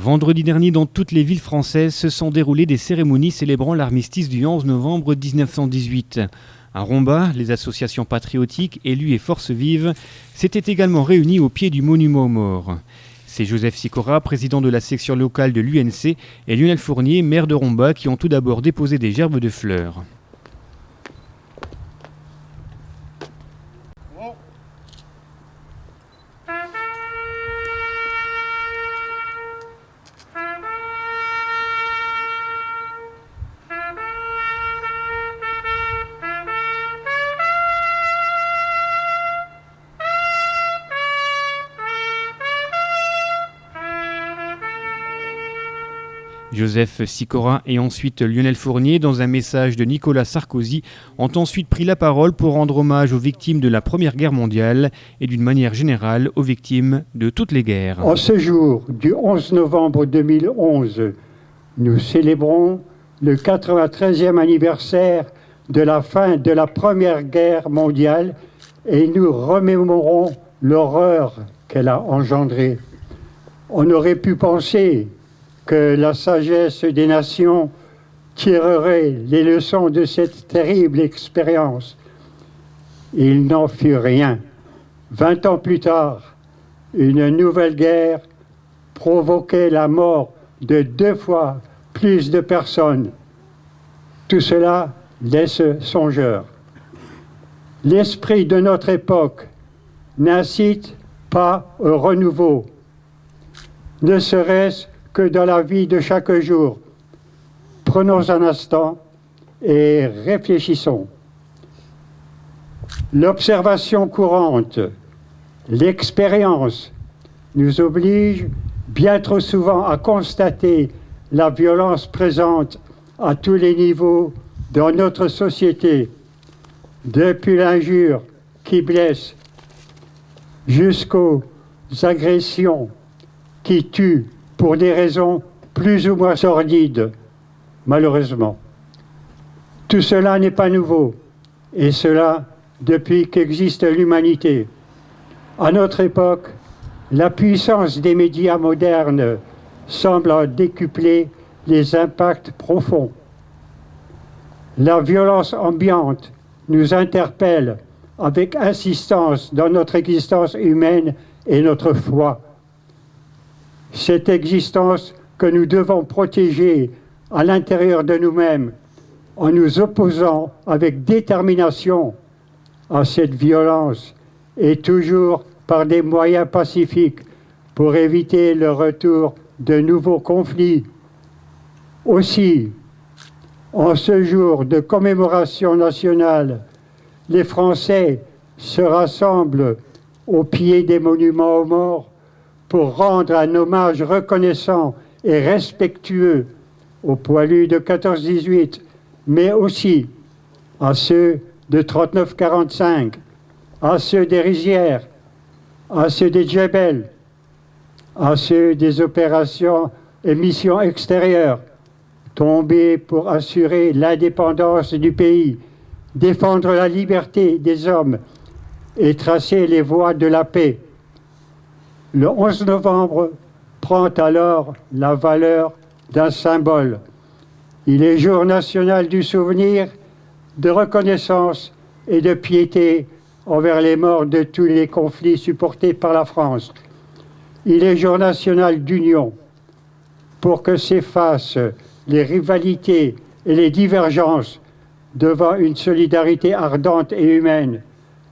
Vendredi dernier, dans toutes les villes françaises se sont déroulées des cérémonies célébrant l'armistice du 11 novembre 1918. À Romba, les associations patriotiques, élus et forces vives s'étaient également réunies au pied du monument aux morts. C'est Joseph Sikora, président de la section locale de l'UNC, et Lionel Fournier, maire de Romba, qui ont tout d'abord déposé des gerbes de fleurs. Joseph Sikora et ensuite Lionel Fournier, dans un message de Nicolas Sarkozy, ont ensuite pris la parole pour rendre hommage aux victimes de la Première Guerre mondiale et d'une manière générale aux victimes de toutes les guerres. En ce jour du 11 novembre 2011, nous célébrons le 93e anniversaire de la fin de la Première Guerre mondiale et nous remémorons l'horreur qu'elle a engendrée. On aurait pu penser que la sagesse des nations tirerait les leçons de cette terrible expérience. Il n'en fut rien. 20 ans plus tard, une nouvelle guerre provoquait la mort de 2 fois plus de personnes. Tout cela laisse songeur. L'esprit de notre époque n'incite pas au renouveau, ne serait-ce que dans la vie de chaque jour. Prenons un instant et réfléchissons. L'observation courante, l'expérience nous oblige bien trop souvent à constater la violence présente à tous les niveaux dans notre société, depuis l'injure qui blesse jusqu'aux agressions qui tuent pour des raisons plus ou moins sordides, malheureusement. Tout cela n'est pas nouveau, et cela depuis qu'existe l'humanité. À notre époque, la puissance des médias modernes semble décupler les impacts profonds. La violence ambiante nous interpelle avec insistance dans notre existence humaine et notre foi. Cette existence que nous devons protéger à l'intérieur de nous-mêmes en nous opposant avec détermination à cette violence et toujours par des moyens pacifiques pour éviter le retour de nouveaux conflits. Aussi, en ce jour de commémoration nationale, les Français se rassemblent au pied des monuments aux morts pour rendre un hommage reconnaissant et respectueux aux poilus de 14-18, mais aussi à ceux de 39-45, à ceux des Rizières, à ceux des Djebel, à ceux des opérations et missions extérieures, tombés pour assurer l'indépendance du pays, défendre la liberté des hommes et tracer les voies de la paix. Le 11 novembre prend alors la valeur d'un symbole. Il est jour national du souvenir, de reconnaissance et de piété envers les morts de tous les conflits supportés par la France. Il est jour national d'union pour que s'effacent les rivalités et les divergences devant une solidarité ardente et humaine,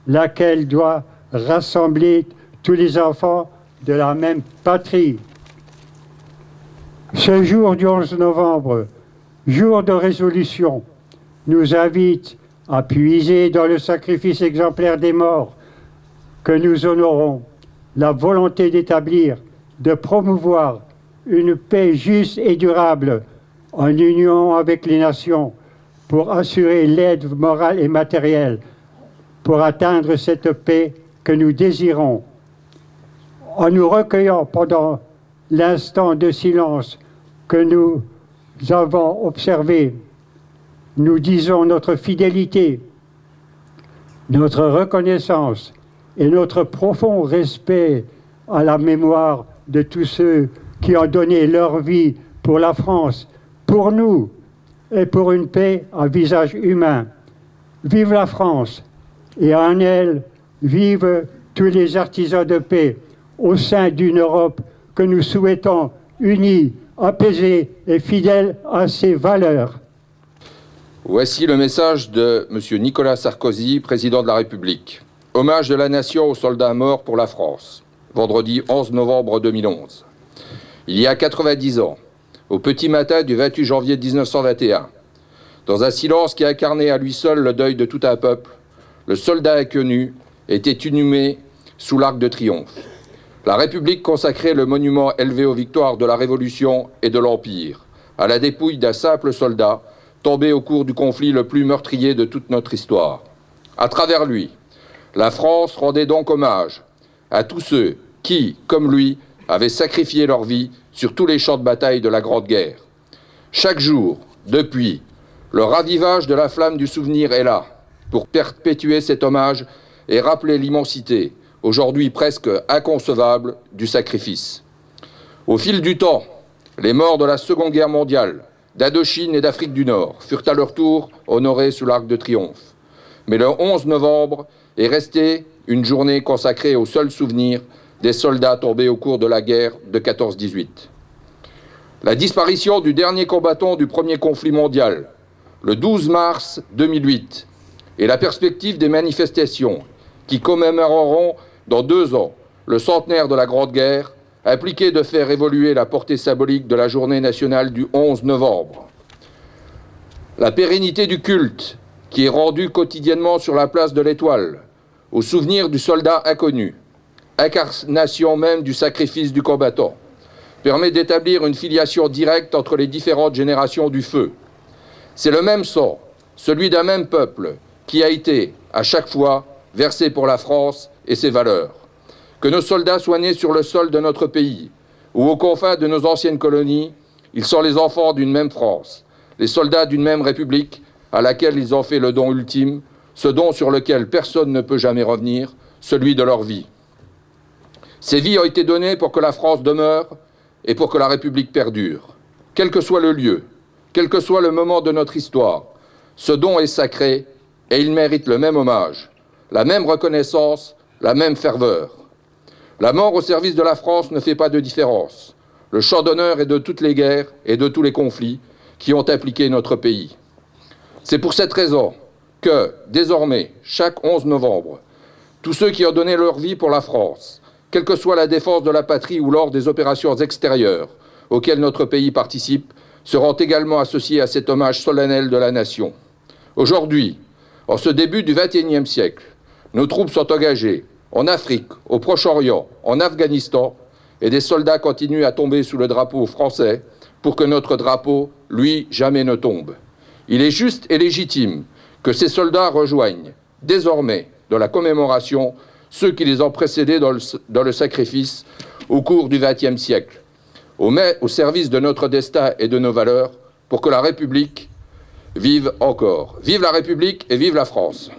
laquelle doit rassembler tous les enfants de la même patrie. Ce jour du 11 novembre, jour de résolution, nous invite à puiser dans le sacrifice exemplaire des morts que nous honorons la volonté d'établir, de promouvoir une paix juste et durable en union avec les nations pour assurer l'aide morale et matérielle pour atteindre cette paix que nous désirons. En nous recueillant pendant l'instant de silence que nous avons observé, nous disons notre fidélité, notre reconnaissance et notre profond respect à la mémoire de tous ceux qui ont donné leur vie pour la France, pour nous, et pour une paix à visage humain. Vive la France, et en elle, vivent tous les artisans de paix au sein d'une Europe que nous souhaitons unie, apaisée et fidèle à ses valeurs. Voici le message de M. Nicolas Sarkozy, président de la République. Hommage de la nation aux soldats morts pour la France, vendredi 11 novembre 2011. Il y a 90 ans, au petit matin du 28 janvier 1921, dans un silence qui incarnait à lui seul le deuil de tout un peuple, le soldat inconnu était inhumé sous l'Arc de Triomphe. La République consacrait le monument élevé aux victoires de la Révolution et de l'Empire, à la dépouille d'un simple soldat tombé au cours du conflit le plus meurtrier de toute notre histoire. À travers lui, la France rendait donc hommage à tous ceux qui, comme lui, avaient sacrifié leur vie sur tous les champs de bataille de la Grande Guerre. Chaque jour, depuis, le ravivage de la flamme du souvenir est là, pour perpétuer cet hommage et rappeler l'immensité, aujourd'hui presque inconcevable, du sacrifice. Au fil du temps, les morts de la Seconde Guerre mondiale, d'Indochine et d'Afrique du Nord furent à leur tour honorés sous l'Arc de Triomphe. Mais le 11 novembre est resté une journée consacrée au seul souvenir des soldats tombés au cours de la guerre de 14-18. La disparition du dernier combattant du premier conflit mondial, le 12 mars 2008, et la perspective des manifestations qui commémoreront dans 2 ans le centenaire de la Grande Guerre, impliquait de faire évoluer la portée symbolique de la journée nationale du 11 novembre. La pérennité du culte, qui est rendu quotidiennement sur la place de l'Étoile, au souvenir du soldat inconnu, incarnation même du sacrifice du combattant, permet d'établir une filiation directe entre les différentes générations du feu. C'est le même sang, celui d'un même peuple, qui a été, à chaque fois, versé pour la France et ses valeurs. Que nos soldats soient nés sur le sol de notre pays ou aux confins de nos anciennes colonies, ils sont les enfants d'une même France, les soldats d'une même République à laquelle ils ont fait le don ultime, ce don sur lequel personne ne peut jamais revenir, celui de leur vie. Ces vies ont été données pour que la France demeure et pour que la République perdure. Quel que soit le lieu, quel que soit le moment de notre histoire, ce don est sacré et il mérite le même hommage, la même reconnaissance, la même ferveur. La mort au service de la France ne fait pas de différence. Le chant d'honneur est de toutes les guerres et de tous les conflits qui ont impliqué notre pays. C'est pour cette raison que, désormais, chaque 11 novembre, tous ceux qui ont donné leur vie pour la France, quelle que soit la défense de la patrie ou lors des opérations extérieures auxquelles notre pays participe, seront également associés à cet hommage solennel de la nation. Aujourd'hui, en ce début du XXIe siècle, nos troupes sont engagées en Afrique, au Proche-Orient, en Afghanistan, et des soldats continuent à tomber sous le drapeau français pour que notre drapeau, lui, jamais ne tombe. Il est juste et légitime que ces soldats rejoignent, désormais, de la commémoration, ceux qui les ont précédés dans le sacrifice au cours du XXe siècle, au service de notre destin et de nos valeurs, pour que la République vive encore. Vive la République et vive la France!